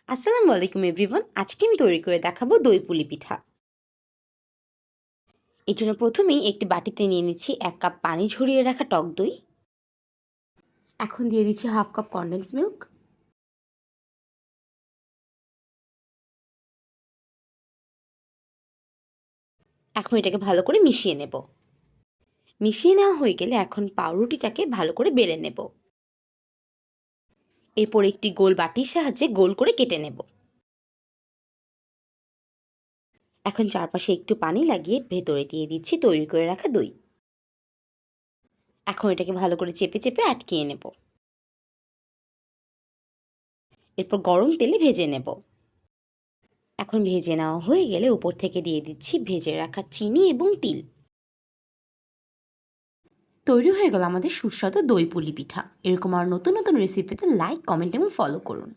আসসালামু আলাইকুম এভরিওয়ান। আজকে আমি তৈরি করে দেখাবো দই পুলি পিঠা। এর জন্য প্রথমেই একটি বাটিতে নিয়ে নিচ্ছি 1 কাপ পানি ঝরিয়ে রাখা টক দই। এখন দিয়ে দিচ্ছি হাফ কাপ কনডেন্স মিল্ক। এখন এটাকে ভালো করে মিশিয়ে নেব। মিশিয়ে নেওয়া হয়ে গেলে এখন পাউরুটিটাকে ভালো করে বেলে নেব। এরপর একটি গোল বাটির সাহায্যে গোল করে কেটে নেব। এখন চারপাশে একটু পানি লাগিয়ে ভেতরে দিয়ে দিচ্ছি তৈরি করে রাখা দই। এখন এটাকে ভালো করে চেপে চেপে আটকিয়ে নেব। এরপর গরম তেলে ভেজে নেব। এখন ভেজে নেওয়া হয়ে গেলে উপর থেকে দিয়ে দিচ্ছি ভেজে রাখা চিনি এবং তিল। তৈরি হয়ে গেল আমাদের সুস্বাদু দই পুলি পিঠা। এরকম আর নতুন নতুন রেসিপি পেতে লাইক, কমেন্ট এবং ফলো করুন।